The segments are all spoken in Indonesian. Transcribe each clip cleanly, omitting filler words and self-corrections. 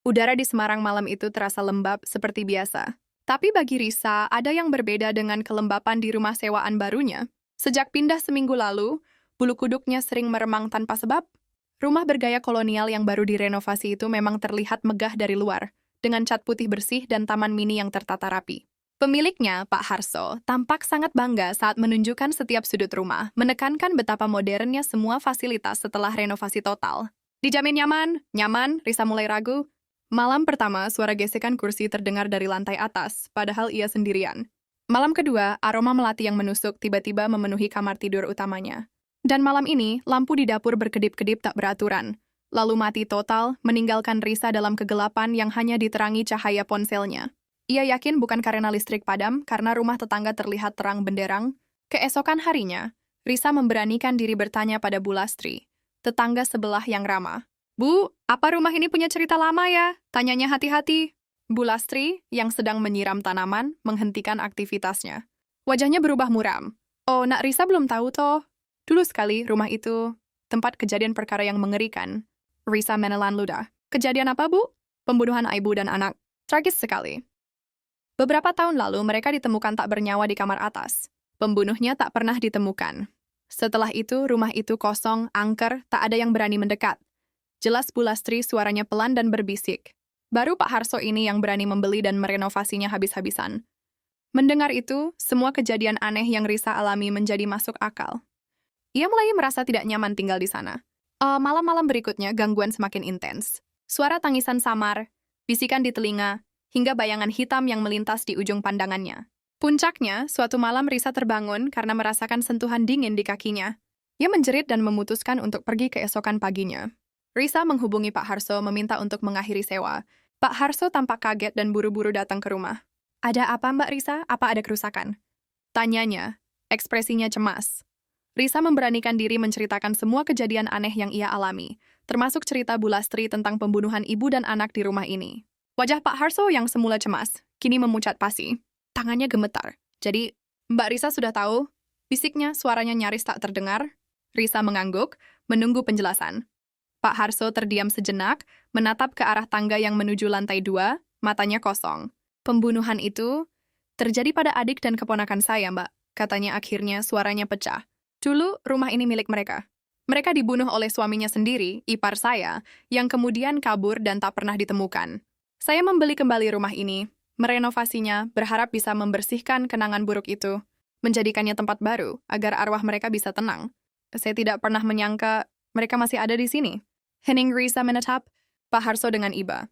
Udara di Semarang malam itu terasa lembab seperti biasa. Tapi bagi Risa, ada yang berbeda dengan kelembapan di rumah sewaan barunya. Sejak pindah seminggu lalu, bulu kuduknya sering meremang tanpa sebab. Rumah bergaya kolonial yang baru direnovasi itu memang terlihat megah dari luar, dengan cat putih bersih dan taman mini yang tertata rapi. Pemiliknya, Pak Harso, tampak sangat bangga saat menunjukkan setiap sudut rumah, menekankan betapa modernnya semua fasilitas setelah renovasi total. Dijamin nyaman, nyaman, Risa mulai ragu. Malam pertama, suara gesekan kursi terdengar dari lantai atas, padahal ia sendirian. Malam kedua, aroma melati yang menusuk tiba-tiba memenuhi kamar tidur utamanya. Dan malam ini, lampu di dapur berkedip-kedip tak beraturan. Lalu mati total, meninggalkan Risa dalam kegelapan yang hanya diterangi cahaya ponselnya. Ia yakin bukan karena listrik padam, karena rumah tetangga terlihat terang benderang. Keesokan harinya, Risa memberanikan diri bertanya pada Bu Lastri, tetangga sebelah yang ramah. "Bu, apa rumah ini punya cerita lama ya?" Tanyanya hati-hati. Bu Lastri, yang sedang menyiram tanaman, menghentikan aktivitasnya. Wajahnya berubah muram. "Oh, Nak Risa belum tahu toh. Dulu sekali, rumah itu tempat kejadian perkara yang mengerikan." Risa menelan ludah. "Kejadian apa, Bu?" "Pembunuhan ibu dan anak. Tragis sekali. Beberapa tahun lalu, mereka ditemukan tak bernyawa di kamar atas. Pembunuhnya tak pernah ditemukan. Setelah itu, rumah itu kosong, angker, tak ada yang berani mendekat." Jelas Bu Lastri suaranya pelan dan berbisik. Baru Pak Harso ini yang berani membeli dan merenovasinya habis-habisan. Mendengar itu, semua kejadian aneh yang Risa alami menjadi masuk akal. Ia mulai merasa tidak nyaman tinggal di sana. Malam-malam berikutnya, gangguan semakin intens. Suara tangisan samar, bisikan di telinga, hingga bayangan hitam yang melintas di ujung pandangannya. Puncaknya, suatu malam Risa terbangun karena merasakan sentuhan dingin di kakinya. Ia menjerit dan memutuskan untuk pergi keesokan paginya. Risa menghubungi Pak Harso meminta untuk mengakhiri sewa. Pak Harso tampak kaget dan buru-buru datang ke rumah. "Ada apa, Mbak Risa? Apa ada kerusakan?" Tanyanya, ekspresinya cemas. Risa memberanikan diri menceritakan semua kejadian aneh yang ia alami, termasuk cerita Bu Lastri tentang pembunuhan ibu dan anak di rumah ini. Wajah Pak Harso yang semula cemas, kini memucat pasi. Tangannya gemetar. "Jadi, Mbak Risa sudah tahu?" Bisiknya, suaranya nyaris tak terdengar. Risa mengangguk, menunggu penjelasan. Pak Harso terdiam sejenak, menatap ke arah tangga yang menuju lantai 2, matanya kosong. "Pembunuhan itu terjadi pada adik dan keponakan saya, Mbak," katanya akhirnya, suaranya pecah. "Dulu, rumah ini milik mereka. Mereka dibunuh oleh suaminya sendiri, ipar saya, yang kemudian kabur dan tak pernah ditemukan. Saya membeli kembali rumah ini, merenovasinya, berharap bisa membersihkan kenangan buruk itu, menjadikannya tempat baru, agar arwah mereka bisa tenang. Saya tidak pernah menyangka mereka masih ada di sini." Hening Risa menatap Pak Harso dengan iba.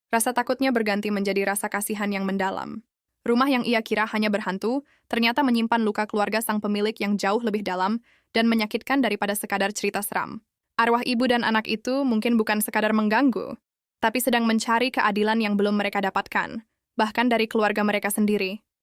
Rasa takutnya berganti menjadi rasa kasihan yang mendalam. Rumah yang ia kira hanya berhantu, ternyata menyimpan luka keluarga sang pemilik yang jauh lebih dalam dan menyakitkan daripada sekadar cerita seram. Arwah ibu dan anak itu mungkin bukan sekadar mengganggu, tapi sedang mencari keadilan yang belum mereka dapatkan, bahkan dari keluarga mereka sendiri.